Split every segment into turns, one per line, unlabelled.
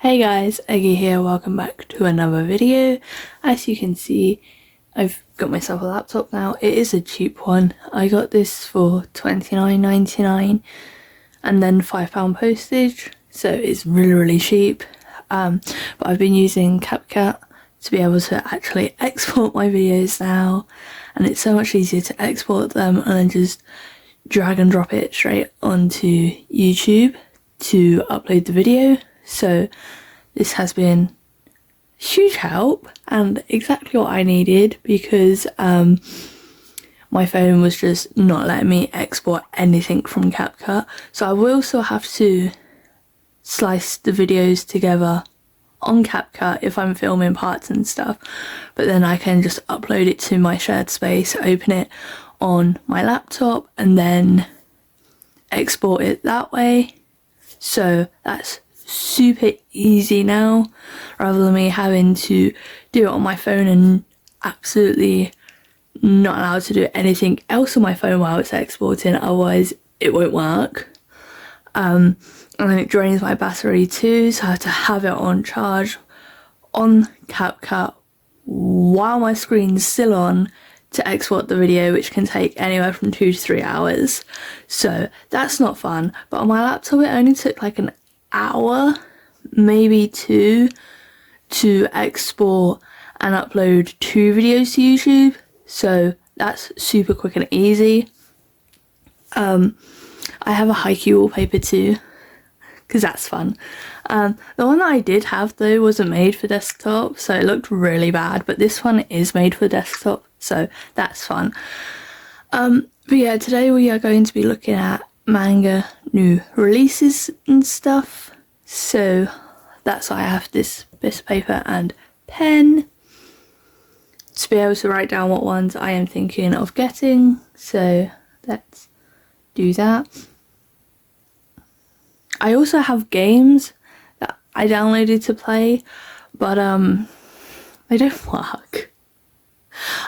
Hey guys, Eggy here, welcome back to another video. As you can see, I've got myself a laptop now. It is a cheap one. I got this for $29.99 and then £5 postage, so it's really cheap. But I've been using CapCut to be able to actually export my videos now, and it's so much easier to export them and then just drag and drop it straight onto YouTube to upload the video. So this has been a huge help and exactly what I needed, because my phone was just not letting me export anything from CapCut. So I will still have to slice the videos together on CapCut if I'm filming parts and stuff, but then I can just upload it to my shared space, open it on my laptop and then export it that way. So that's super easy now, rather than me having to do it on my phone and absolutely not allowed to do anything else on my phone while it's exporting, otherwise it won't work. And then it drains my battery too, so I have to have it on charge on CapCut while my screen's still on to export the video, which can take anywhere from 2 to 3 hours. So that's not fun. But on my laptop it only took like an hour, maybe 2, to export and upload 2 videos to YouTube. So that's super quick and easy. I have a haiku wallpaper too, because that's fun. The one that I did have though wasn't made for desktop, so it looked really bad, but this one is made for desktop, so that's fun. But yeah, today we are going to be looking at manga new releases and stuff, so that's why I have this bit of paper and pen to be able to write down what ones I am thinking of getting. So let's do that. I also have games that I downloaded to play, but they don't work.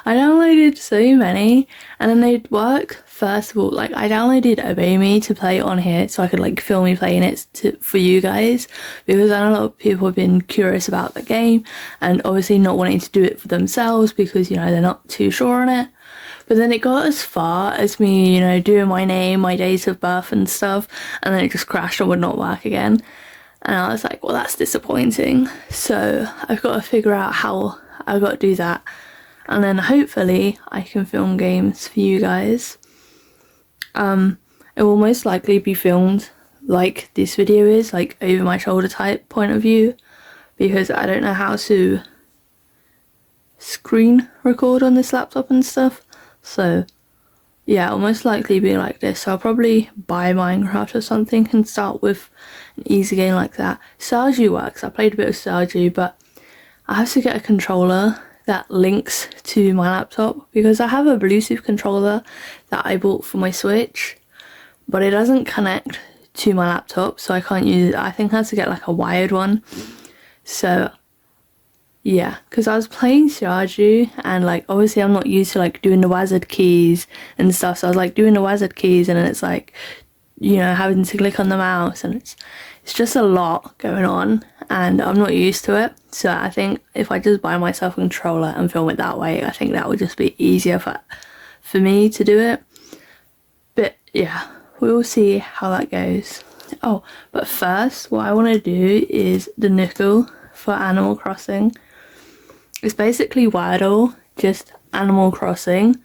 I downloaded so many and then they'd work. First of all, like I downloaded Obey Me to play on here so I could like film me playing it for you guys, because I know a lot of people have been curious about the game and obviously not wanting to do it for themselves because, you know, they're not too sure on it. But then it got as far as me, you know, doing my name, my date of birth and stuff, and then it just crashed and would not work again. And I was like, well, that's disappointing. So I've got to figure out how I've got to do that. And then hopefully I can film games for you guys. It will most likely be filmed like this video is, like over my shoulder type point of view, because I don't know how to screen record on this laptop and stuff. So yeah, it'll most likely be like this. So I'll probably buy Minecraft or something and start with an easy game like that. Stardew works. I played a bit of Stardew, but I have to get a controller that links to my laptop, because I have a Bluetooth controller that I bought for my Switch, but it doesn't connect to my laptop, so I can't use it. I think I have to get like a wired one. So yeah, because I was playing Stardew and like obviously I'm not used to like doing the WASD keys and stuff, so I was like doing the WASD keys and then it's like, you know, having to click on the mouse, and it's just a lot going on and I'm not used to it. So I think if I just buy myself a controller and film it that way, I think that would just be easier for me to do it. But yeah, we will see how that goes. Oh, but first what I want to do is the nickel for Animal Crossing. It's basically Wordle, just Animal Crossing.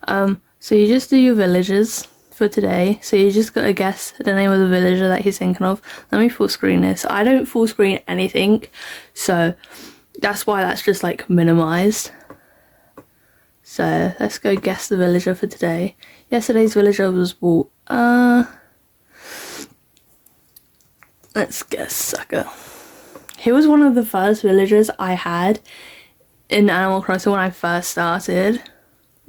So you just do your villagers for today. So you just got to guess the name of the villager that he's thinking of. Let me full screen this. I don't full screen anything, so that's why that's just like minimized. So let's go guess the villager for today. Yesterday's villager was Walt. Let's guess Sucker. He was one of the first villagers I had in Animal Crossing when I first started.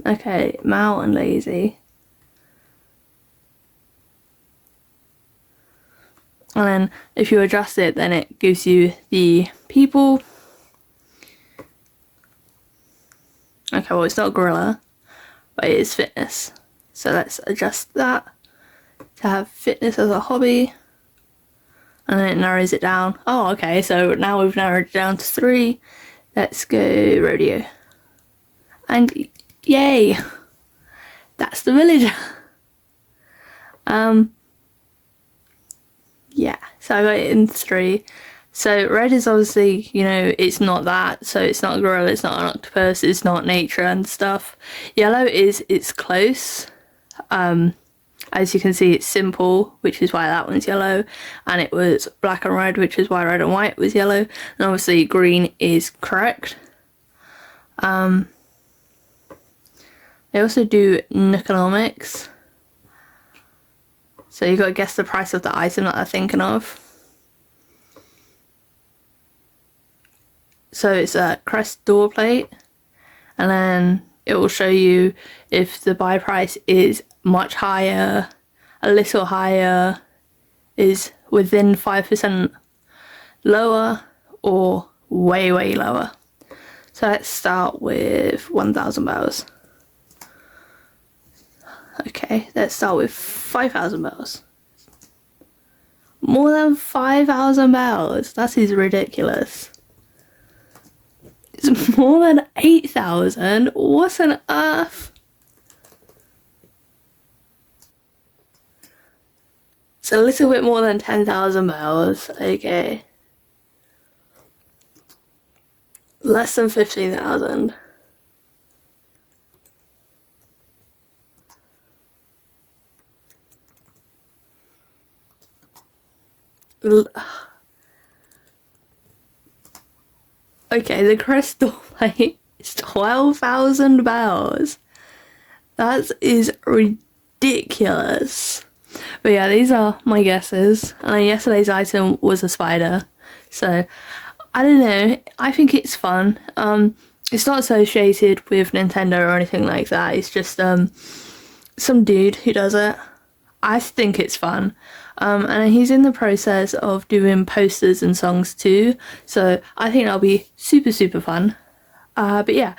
Okay, Mal and Lazy. And then if you adjust it, then it gives you the people. Okay, well it's not gorilla, but it is fitness. So let's adjust that to have fitness as a hobby. and then it narrows it down. Oh, okay, so now we've narrowed it down to 3. Let's go rodeo. And yay! That's the villager. Yeah, so I got it in 3. So red is obviously, you know, it's not that. So it's not a gorilla, it's not an octopus, it's not nature and stuff. Yellow is, it's close. As you can see, it's simple, which is why that one's yellow. And it was black and red, which is why red and white was yellow. And obviously green is correct. They also do economics. So you got to guess the price of the item that they're thinking of. So it's a crest door plate, and then it will show you if the buy price is much higher, a little higher, is within 5% lower, or way, way lower. So let's start with 1,000 bells. Okay, let's start with 5,000 bells. More than 5,000 bells. That is ridiculous. It's more than 8,000. What on earth? It's a little bit more than 10,000 bells. Okay. Less than 15,000. Okay, the crystal plate is 12,000 bells. That is ridiculous. But yeah, these are my guesses. And yesterday's item was a spider. So, I don't know. I think it's fun. It's not associated with Nintendo or anything like that. It's just some dude who does it. I think it's fun. And he's in the process of doing posters and songs too, so I think that'll be super, super fun. But yeah,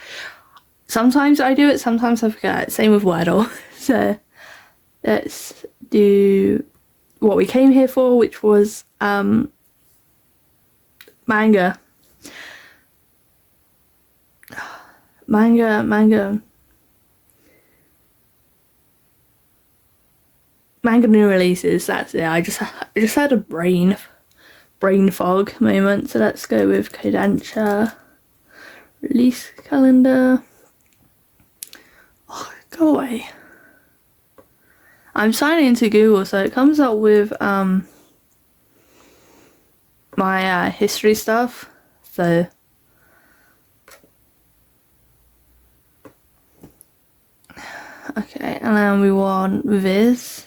sometimes I do it, sometimes I forget. Same with Wordle. So let's do what we came here for, which was manga. Manga new releases, that's it. I just had a brain fog moment, so let's go with Kodansha. Release calendar. Oh, go away. I'm signing into Google, so it comes up with my history stuff. So okay, and then we want Viz.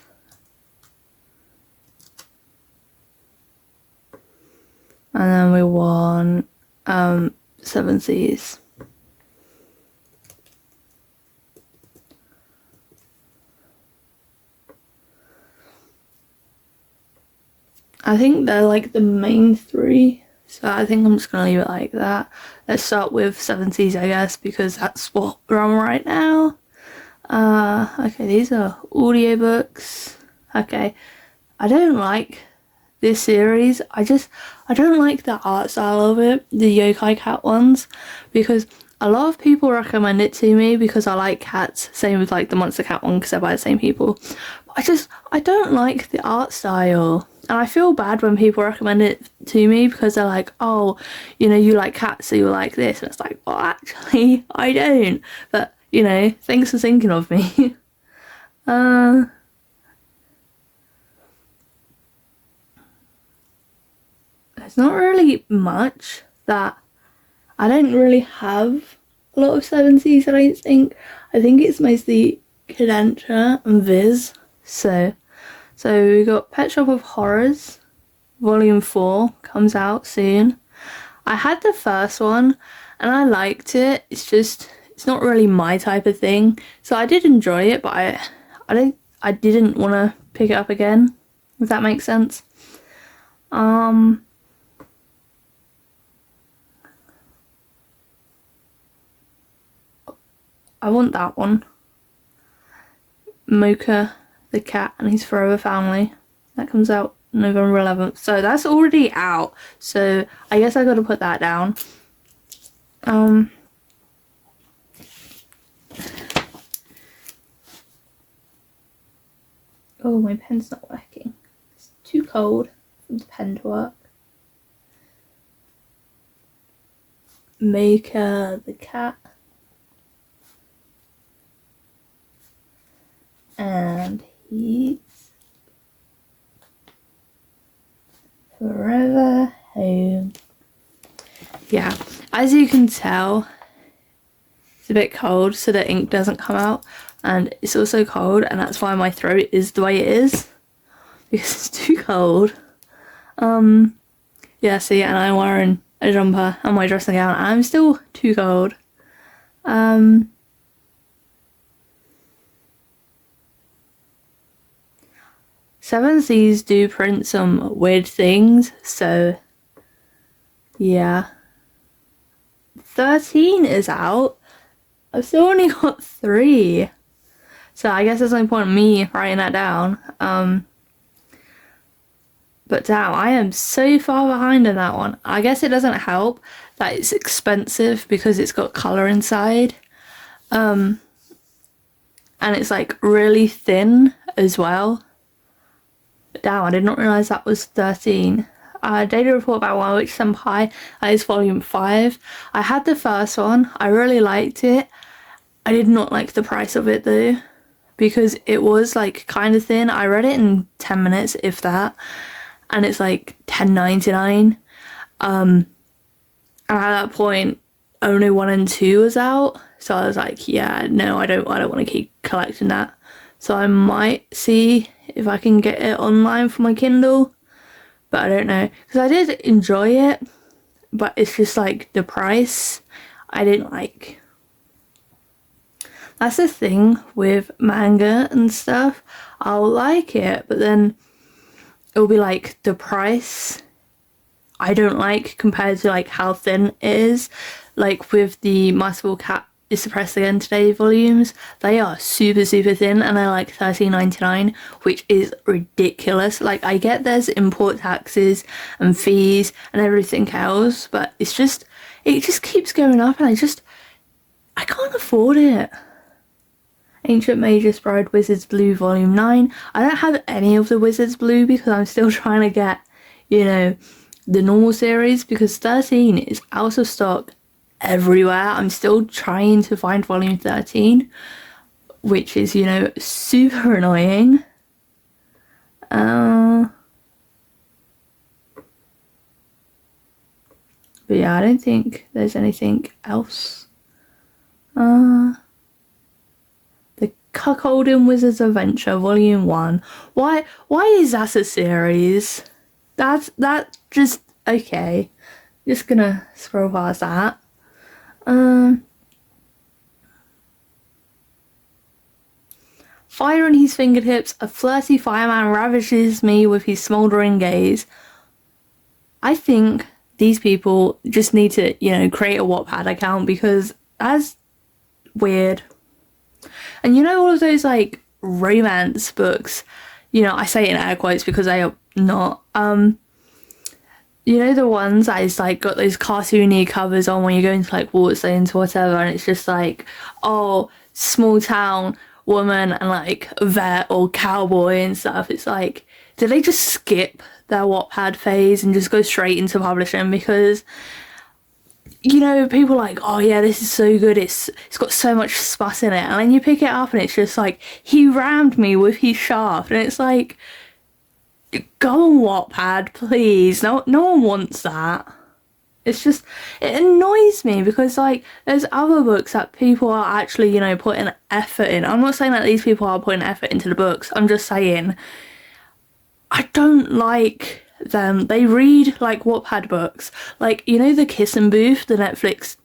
And then we want 7 Seas. I think they're like the main 3. So I think I'm just going to leave it like that. Let's start with 7 Seas, I guess, because that's what we're on right now. Okay, these are audiobooks. Okay, I don't like this series. I don't like the art style of it, the yokai cat ones, because a lot of people recommend it to me because I like cats. Same with like the monster cat one because they're by the same people. But I don't like the art style, and I feel bad when people recommend it to me because they're like, oh, you know, you like cats, so you like this, and it's like, well, actually I don't, but you know, thanks for thinking of me. There's not really much that I don't really have a lot of 7 Seas, I don't think. I think it's mostly Kodansha and Viz. So we got Pet Shop of Horrors, Volume 4 comes out soon. I had the first one and I liked it. It's not really my type of thing. So I did enjoy it, but I didn't want to pick it up again, if that makes sense. I want that one. Mocha the Cat and His Forever Family. That comes out November 11th. So that's already out. So I guess I gotta put that down. Oh, my pen's not working. It's too cold for the pen to work. Maker the cat. And he's forever home. Yeah, as you can tell, it's a bit cold, so the ink doesn't come out, and it's also cold, and that's why my throat is the way it is, because it's too cold. Yeah, see, and I'm wearing a jumper and my dressing gown, and I'm still too cold. Seven Seas do print some weird things, so yeah. 13 is out. I've still only got 3. So I guess there's no point in me writing that down. But damn, I am so far behind in that one. I guess it doesn't help that it's expensive because it's got colour inside. And it's like really thin as well. Damn, I did not realise that was 13. Daily Report about One Witch Senpai. That is volume 5. I had the first one. I really liked it. I did not like the price of it though, because it was like kind of thin. I read it in 10 minutes, if that, and it's like $10.99. And at that point, only 1 and 2 was out, so I was like, yeah, no, I don't want to keep collecting that. So I might see if I can get it online for my Kindle, but I don't know, because I did enjoy it, but it's just like the price I didn't like. That's the thing with manga and stuff. I'll like it, but then it'll be like the price I don't like compared to like how thin it is. Like with the Masterful Cat is Suppressed Again Today volumes, they are super thin, and they're like $13.99, which is ridiculous. Like, I get there's import taxes and fees and everything else, but it just keeps going up, and I can't afford it. Ancient Magus Bride Wizard's Blue volume 9. I don't have any of the Wizard's Blue because I'm still trying to get, you know, the normal series, because 13 is out of stock everywhere. I'm still trying to find volume 13, which is, you know, super annoying. But yeah, I don't think there's anything else. The Cuckolding Wizard's Adventure volume 1. Why is that a series? That's just okay. Just gonna scroll past that. Fire on his fingertips, a flirty fireman ravages me with his smouldering gaze. I think these people just need to, you know, create a Wattpad account, because that's weird. And you know all of those like romance books, you know, I say it in air quotes because they are not, you know, the ones that is like got those cartoony covers on when you go into like Waterstones or whatever, and it's just like, oh, small town woman and like vet or cowboy and stuff. It's like, did they just skip their Wattpad phase and just go straight into publishing? Because, you know, people are like, oh yeah, this is so good, it's got so much spus in it, and then you pick it up and it's just like, he rammed me with his shaft, and it's like, go on Wattpad, please. No one wants that. It's just, it annoys me because like there's other books that people are actually, you know, putting effort in. I'm not saying that these people are putting effort into the books. I'm just saying I don't like them. They read like Wattpad books. Like, you know, the Kissing Booth, the Netflix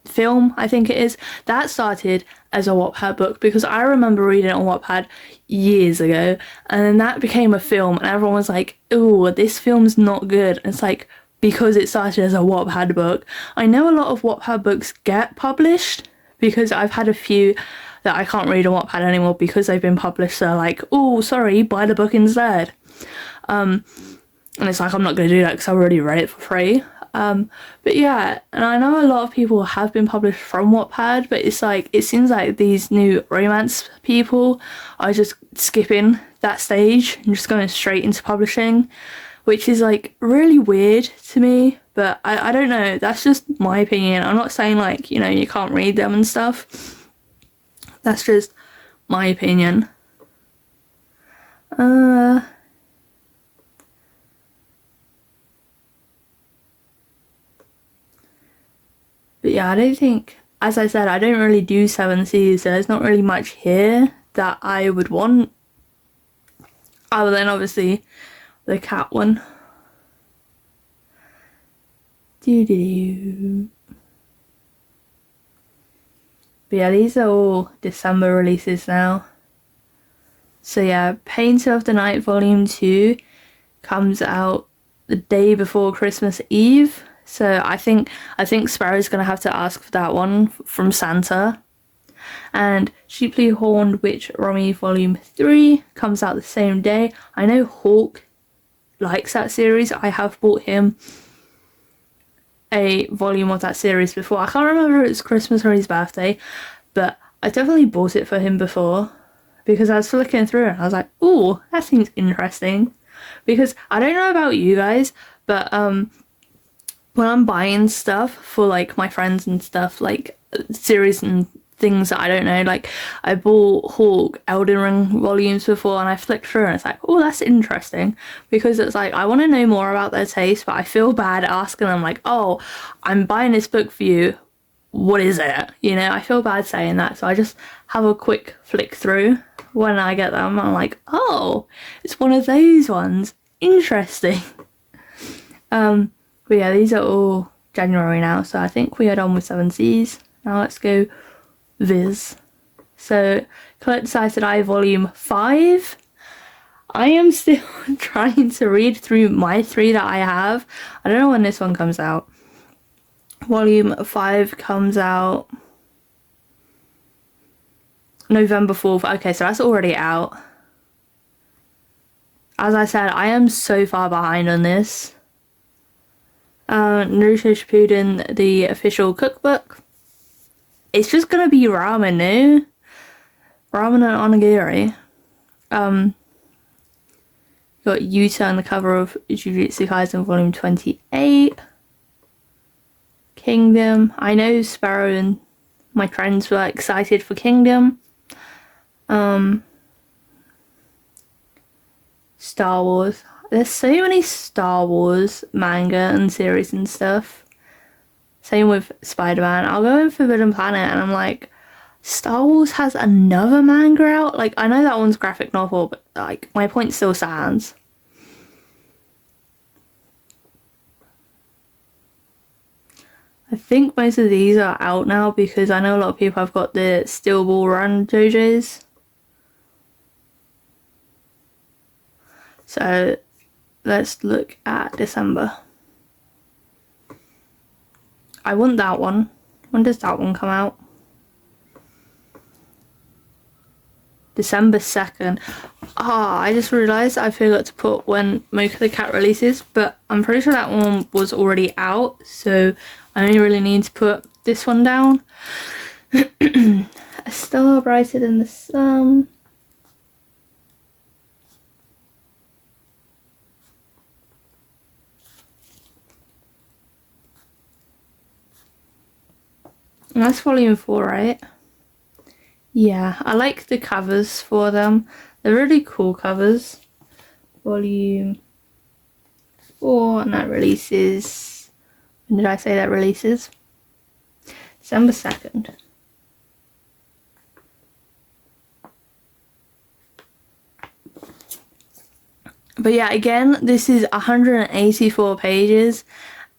film, I think it is, that started as a Wattpad book because I remember reading it on Wattpad years ago, and then that became a film and everyone was like, oh, this film's not good. And it's like, because it started as a Wattpad book. I know a lot of Wattpad books get published because I've had a few that I can't read on Wattpad anymore because they've been published. So like, oh, sorry, buy the book instead. And it's like, I'm not going to do that because I already read it for free. But yeah, and I know a lot of people have been published from Wattpad, but it's like, it seems like these new romance people are just skipping that stage and just going straight into publishing, which is like really weird to me. But I don't know, that's just my opinion. I'm not saying like, you know, you can't read them and stuff. That's just my opinion. But yeah, I don't think, as I said, I don't really do 7Cs, so there's not really much here that I would want. Other than obviously the cat one. Doo-doo-doo. But yeah, these are all December releases now. So yeah, Painter of the Night Volume 2 comes out the day before Christmas Eve. So I think Sparrow's gonna have to ask for that one from Santa. And Sheeply Horned Witch Romy Volume 3 comes out the same day. I know Hawk likes that series. I have bought him a volume of that series before. I can't remember if it was Christmas or his birthday, but I definitely bought it for him before because I was flicking through it and I was like, ooh, that seems interesting. Because I don't know about you guys, but when I'm buying stuff for like my friends and stuff, like series and things that I don't know, like I bought Hawk Elden Ring volumes before and I flicked through and it's like, oh, that's interesting, because it's like I want to know more about their taste, but I feel bad asking them like, oh, I'm buying this book for you, what is it? You know, I feel bad saying that, so I just have a quick flick through when I get them. I'm like, oh, it's one of those ones, interesting. But yeah, these are all January now, so I think we are done with 7Cs. Now let's go Viz. So Collector's Eye Today Volume 5. I am still trying to read through my 3 that I have. I don't know when this one comes out. Volume 5 comes out November 4th. Okay, so that's already out. As I said, I am so far behind on this. Naruto Shippuden, the official cookbook. It's just gonna be ramen, no? Ramen and onigiri. Got Yuta on the cover of Jujutsu Kaisen Volume 28. Kingdom. I know Sparrow and my friends were excited for Kingdom. Star Wars. There's so many Star Wars manga and series and stuff. Same with Spider-Man. I'll go in Forbidden Planet and I'm like, Star Wars has another manga out? Like, I know that one's graphic novel, but like, my point still stands. I think most of these are out now because I know a lot of people have got the Steel Ball Run JoJo's. So let's look at December. I want that one. When does that one come out? December 2nd. Ah, I just realised I forgot to put when Mocha the Cat releases, but I'm pretty sure that one was already out, so I only really need to put this one down. A Star Brighter Than the Sun. And that's volume 4, right? Yeah, I like the covers for them. They're really cool covers. Volume 4, and that releases... When did I say that releases? December 2nd. But yeah, again, this is 184 pages.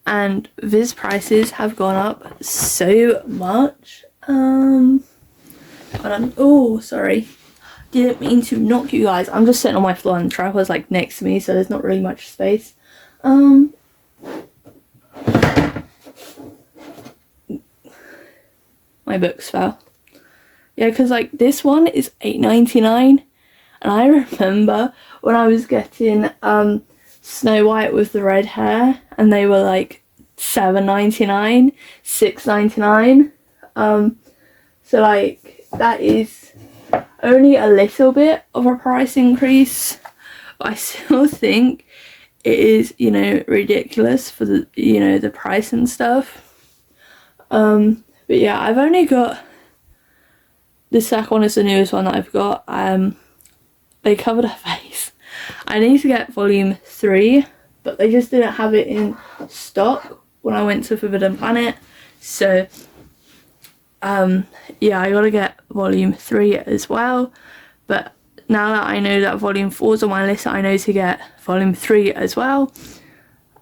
And Viz prices have gone up so much. Hold on. Oh, sorry. Didn't mean to knock you guys. I'm just sitting on my floor and the tripod's like next to me, so there's not really much space. My books fell. Yeah, because like this one is $8.99 And I remember when I was getting Snow White with the red hair, and they were like $7.99, $6.99. So like that is only a little bit of a price increase, but I still think it is, you know, ridiculous for the, you know, the price and stuff. But yeah, I've only got the second one is the newest one that I've got. They covered her face. I need to get volume 3, but they just didn't have it in stock when I went to Forbidden Planet. So yeah, I gotta get volume 3 as well. But now that I know that volume 4 is on my list, I know to get volume 3 as well.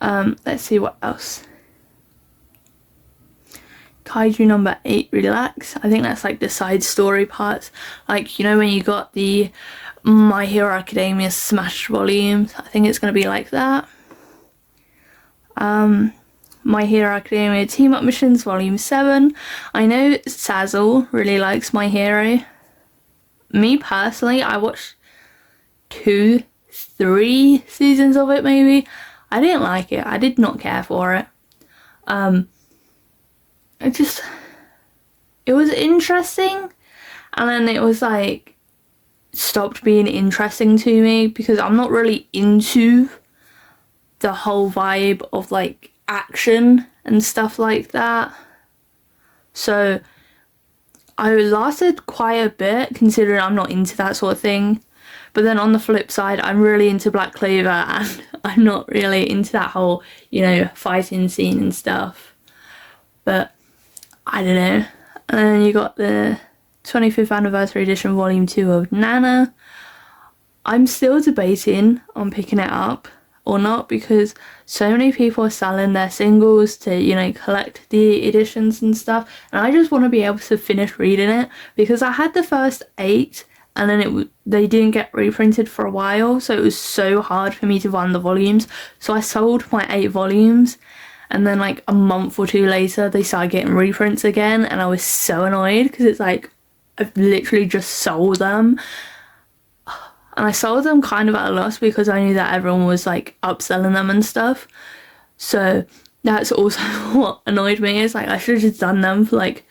Let's see what else. Kaiju number 8, Relax. I think that's like the side story parts. Like, you know, when you got the My Hero Academia Smash volumes, I think it's going to be like that. My Hero Academia Team Up Missions Volume 7. I know Sazzle really likes My Hero. Me personally, I watched 2, 3 seasons of it maybe. I didn't like it. I did not care for it. It was interesting, and then it was like stopped being interesting to me because I'm not really into the whole vibe of like action and stuff like that. So I lasted quite a bit considering I'm not into that sort of thing. But then on the flip side, I'm really into Black Clover, and I'm not really into that whole, you know, fighting scene and stuff. But I don't know. And then you got the 25th Anniversary Edition Volume 2 of Nana. I'm still debating on picking it up or not because so many people are selling their singles to, you know, collect the editions and stuff. And I just want to be able to finish reading it because I had the first 8 and then they didn't get reprinted for a while. So it was so hard for me to find the volumes. So I sold my 8 volumes. And then like a month or 2 later, they started getting reprints again. And I was so annoyed because it's like, I've literally just sold them. And I sold them kind of at a loss because I knew that everyone was like upselling them and stuff. So that's also what annoyed me. Is like, I should have just done them for like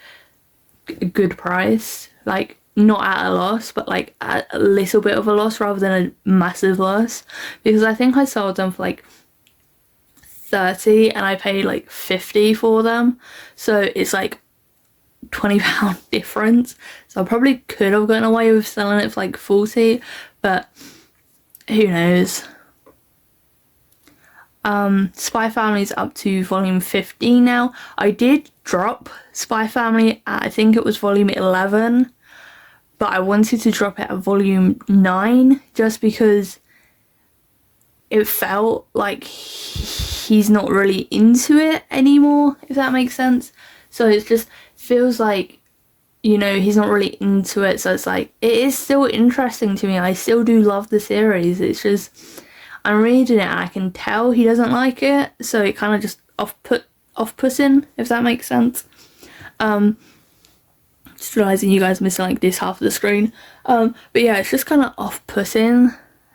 a good price. Like, not at a loss, but like at a little bit of a loss rather than a massive loss. Because I think I sold them for like 30 and I paid like 50 for them, so it's like £20 difference. So I probably could have gotten away with selling it for like 40, but who knows. Spy Family's up to volume 15 now. I did drop Spy Family at, I think it was volume 11, but I wanted to drop it at volume 9 just because it felt like he's not really into it anymore, if that makes sense. So it just feels like, you know, he's not really into it. So it's like, it is still interesting to me. I still do love the series. It's just, I'm reading it and I can tell he doesn't like it. So it kind of just off-putting, if that makes sense. Just realising you guys are missing like this half of the screen. But yeah, it's just kind of off-putting.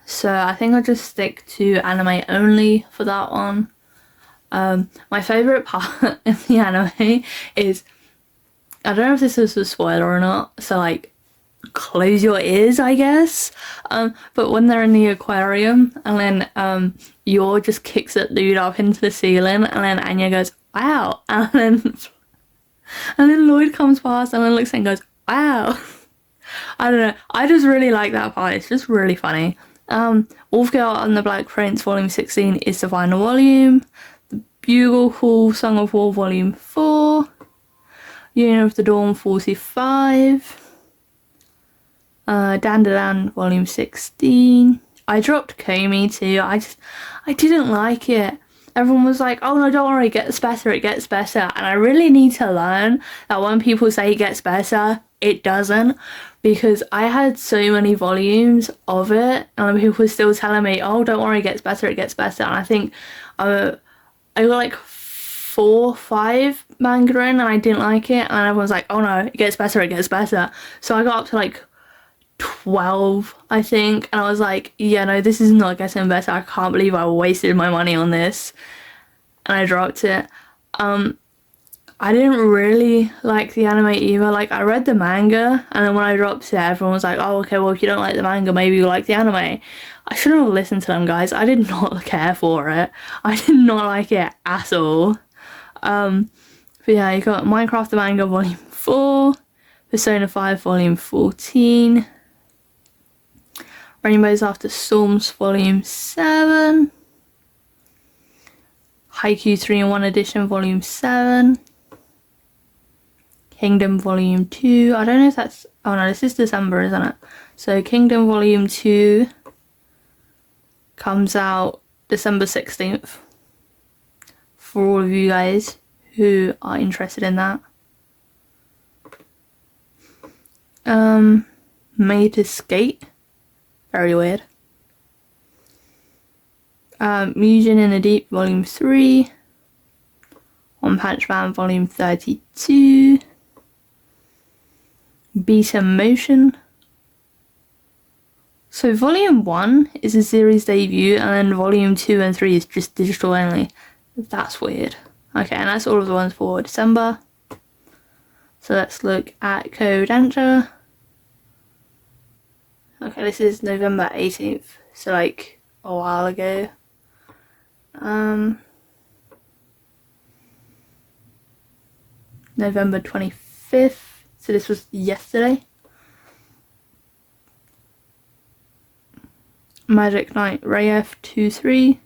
So I think I'll just stick to anime only for that one. My favourite part of the anime is, I don't know if this is a spoiler or not, so like close your ears, I guess. But when they're in the aquarium and then Yor just kicks that dude up into the ceiling and then Anya goes, wow, and then Lloyd comes past and then looks and goes, wow. I don't know, I just really like that part. It's just really funny. Wolf Girl and the Black Prince Volume 16 is the final volume. The Bugle Hall Song of War Volume 4. Union of the Dawn 45. Dandadan Volume 16. I dropped Komi too. I didn't like it. Everyone was like, oh no, don't worry, it gets better, it gets better. And I really need to learn that when people say it gets better, it doesn't. Because I had so many volumes of it and people were still telling me, oh, don't worry, it gets better, it gets better. And I think I got like 4 or 5 manga in and I didn't like it. And everyone's like, oh no, it gets better, it gets better. So I got up to like 12, I think, and I was like, yeah, no, this is not getting better. I can't believe I wasted my money on this, and I dropped it. I didn't really like the anime either. Like, I read the manga, and then when I dropped it, everyone was like, oh, okay, well, if you don't like the manga, maybe you like the anime. I shouldn't have listened to them, guys. I did not care for it. I did not like it at all. But yeah, you got Minecraft the Manga Volume 4, Persona 5 Volume 14, Rainbows After Storms Volume 7, Haikyuu 3-in-1 Edition Volume 7, Kingdom Volume 2, I don't know if that's, oh no, this is December, isn't it? So Kingdom Volume 2 comes out December 16th for all of you guys who are interested in that. Made to Skate, very weird. Mugen in the Deep Volume 3, One Punch Man Volume 32, Beta Motion. So Volume 1 is a series debut, and then Volume 2 and 3 is just digital only. That's weird. Okay, and that's all of the ones for December. So let's look at Kodansha. Okay, this is November 18th, so like a while ago. November 25th, so this was yesterday. Magic Knight Rayef 2-3.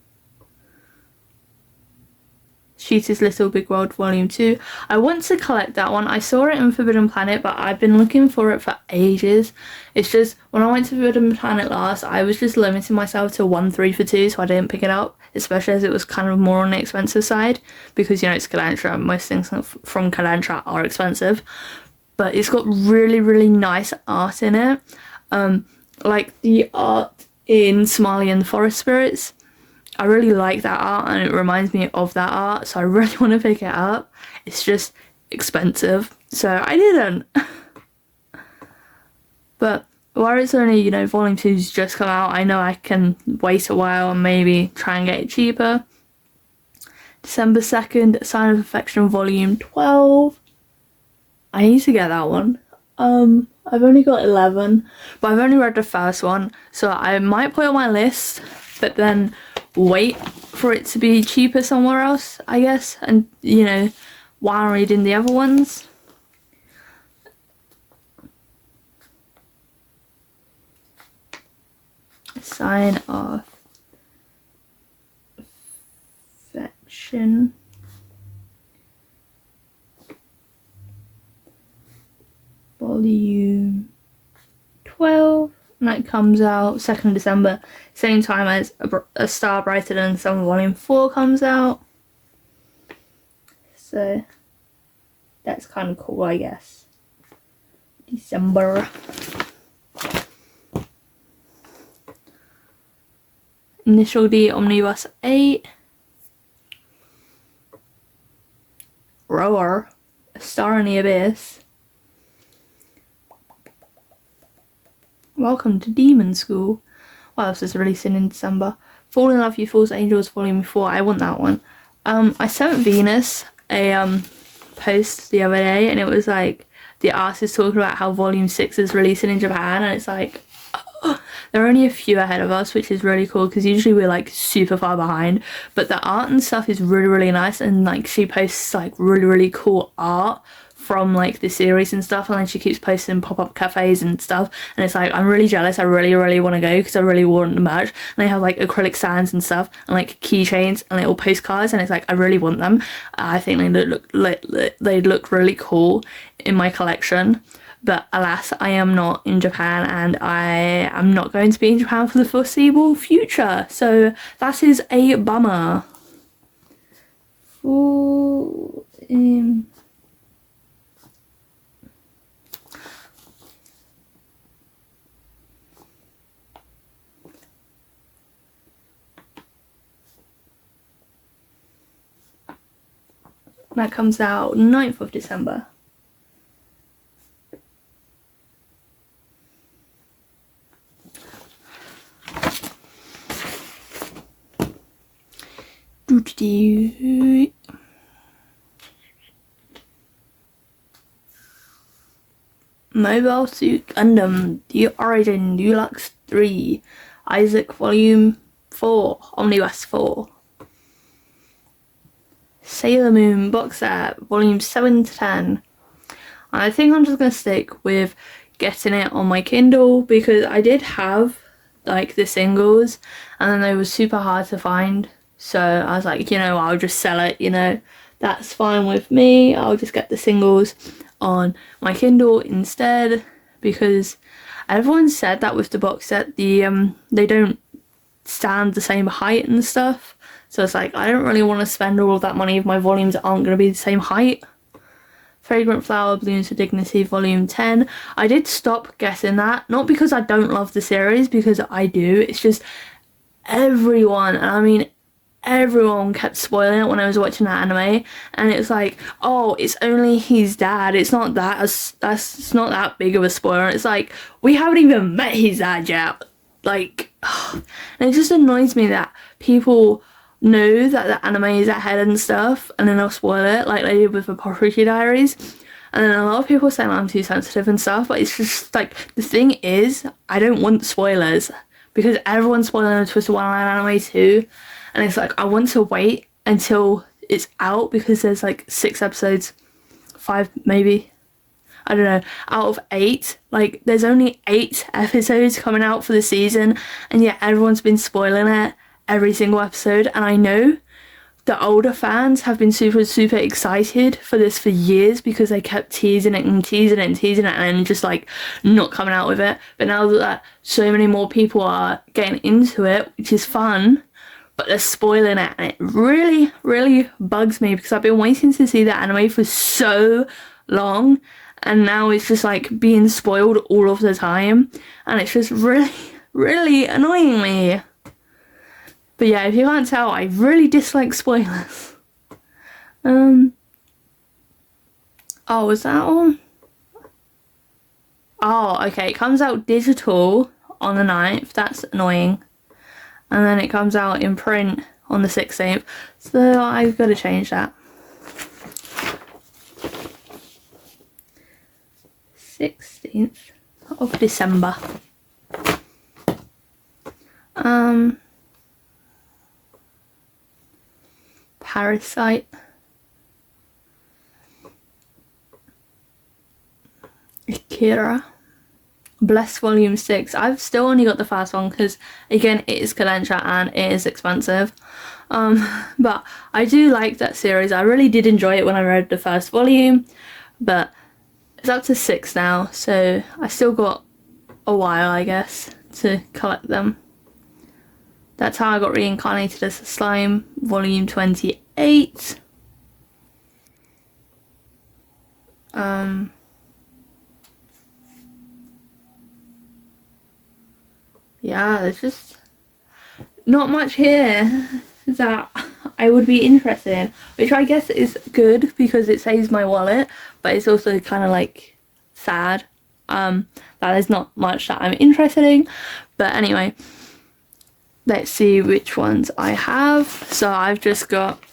Sheeta's Little Big World Volume 2. I want to collect that one. I saw it in Forbidden Planet, but I've been looking for it for ages. It's just, when I went to Forbidden Planet last, I was just limiting myself to 1 3 for 2, so I didn't pick it up, especially as it was kind of more on the expensive side, because, you know, it's Kodansha. Most things from Kodansha are expensive, but it's got really, really nice art in it. Like the art in Somali and the Forest Spirits. I really like that art, and it reminds me of that art, so I really want to pick it up. It's just expensive, so I didn't. But while it's only, you know, Volume 2's just come out, I know I can wait a while and maybe try and get it cheaper. December 2nd, Sign of Affection Volume 12. I need to get that one. I've only got 11, but I've only read the first one, so I might put it on my list, but then wait for it to be cheaper somewhere else, I guess, and, you know, while reading the other ones. Sign of Affection Volume 12, and that comes out 2nd December, same time as A Star Brighter Than the Sun Volume 4 comes out. So that's kind of cool, I guess. December. Initial D Omnibus 8. Roar, A Star in the Abyss. Welcome to Demon School. What else is releasing in December? Fall in Love You False Angels Volume 4. I want that one. I sent Venus a post the other day, and it was like the artist talking about how Volume 6 is releasing in Japan, and it's like, oh, they're only a few ahead of us, which is really cool, because usually we're like super far behind, but the art and stuff is really, really nice, and like she posts like really, really cool art from like the series and stuff, and then she keeps posting pop-up cafes and stuff, and it's like, I'm really jealous. I really, really want to go, because I really want the merch, and they have like acrylic stands and stuff, and like keychains and little postcards, and it's like, I really want them. I think they look really cool in my collection, but alas, I am not in Japan, and I am not going to be in Japan for the foreseeable future, so that is a bummer. Ooh, that comes out 9th of December. the Mobile Suit Gundam, The Origin Deluxe 3, Isaac Volume 4, Omnibus 4. Sailor Moon box set, Volume 7 to 10. I think I'm just going to stick with getting it on my Kindle because I did have like the singles and then they were super hard to find. So I was like, you know, I'll just sell it, you know, that's fine with me. I'll just get the singles on my Kindle instead because everyone said that with the box set, they don't stand the same height and stuff. So it's like, I don't really want to spend all of that money if my volumes aren't going to be the same height. Fragrant Flower Blooms for Dignity Volume 10. I did stop getting that, not because I don't love the series, because I do. It's just everyone, and I mean everyone, kept spoiling it when I was watching that anime, and it's like, oh, it's only his dad. It's not that, that's not that big of a spoiler. It's like, we haven't even met his dad yet. Like, and it just annoys me that people know that the anime is ahead and stuff, and then they'll spoil it like they did with Apothecary Diaries. And then a lot of people say I'm too sensitive and stuff, but it's just like, the thing is, I don't want spoilers because everyone's spoiling the Twisted Wonderland anime too, and it's like, I want to wait until it's out because there's like 6 episodes, 5 maybe, I don't know, out of 8. Like, there's only 8 episodes coming out for the season, and yet everyone's been spoiling it every single episode. And I know the older fans have been super excited for this for years because they kept teasing it and teasing it and teasing it and just like not coming out with it. But now that so many more people are getting into it, which is fun, but they're spoiling it, and it really bugs me because I've been waiting to see the anime for so long, and now it's just like being spoiled all of the time, and it's just really annoying me. But yeah, if you can't tell, I really dislike spoilers. Oh, was that on? Oh, okay, it comes out digital on the 9th, that's annoying. And then it comes out in print on the 16th, so I've got to change that. 16th of December. Parasite. Akira. Bless Volume 6. I've still only got the first one because, again, it is Kadentra and it is expensive. But I do like that series. I really did enjoy it when I read the first volume, but it's up to 6 now, so I still got a while, I guess, to collect them. That's How I Got Reincarnated as a Slime, Volume 28. Yeah, there's just not much here that I would be interested in, which I guess is good because it saves my wallet, but it's also kind of like sad that there's not much that I'm interested in. But anyway, let's see which ones I have. So I've just got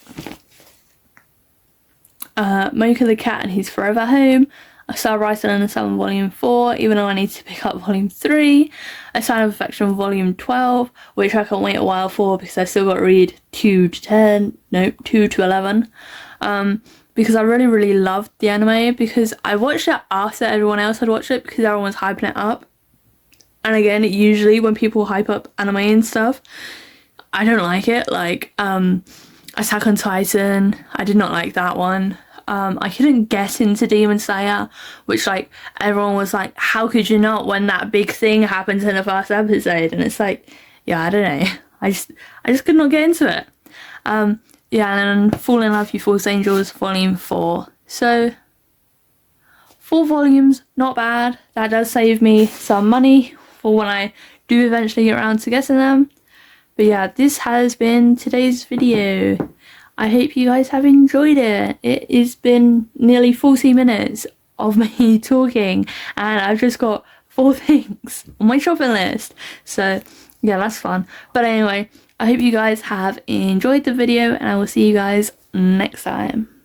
Mocha the Cat and His Forever Home, A Star Rising in the Sun Volume 4, even though I need to pick up Volume 3, A Sign of Affection Volume 12, which I can't wait a while for because I still got to read 2 to 11, because I really loved the anime, because I watched it after everyone else had watched it because everyone was hyping it up. And again, usually when people hype up anime and stuff, I don't like it. Like, Attack on Titan, I did not like that one. I couldn't get into Demon Slayer, which like everyone was like, how could you not when that big thing happens in the first episode? And it's like, yeah, I don't know. I just could not get into it. Yeah, and then Fall in Love You False Angels Volume 4. So 4 volumes, not bad. That does save me some money for when I do eventually get around to getting them. But yeah, this has been today's video. I hope you guys have enjoyed it. It has been nearly 40 minutes of me talking, and I've just got 4 things on my shopping list. So yeah, that's fun. But anyway, I hope you guys have enjoyed the video, and I will see you guys next time.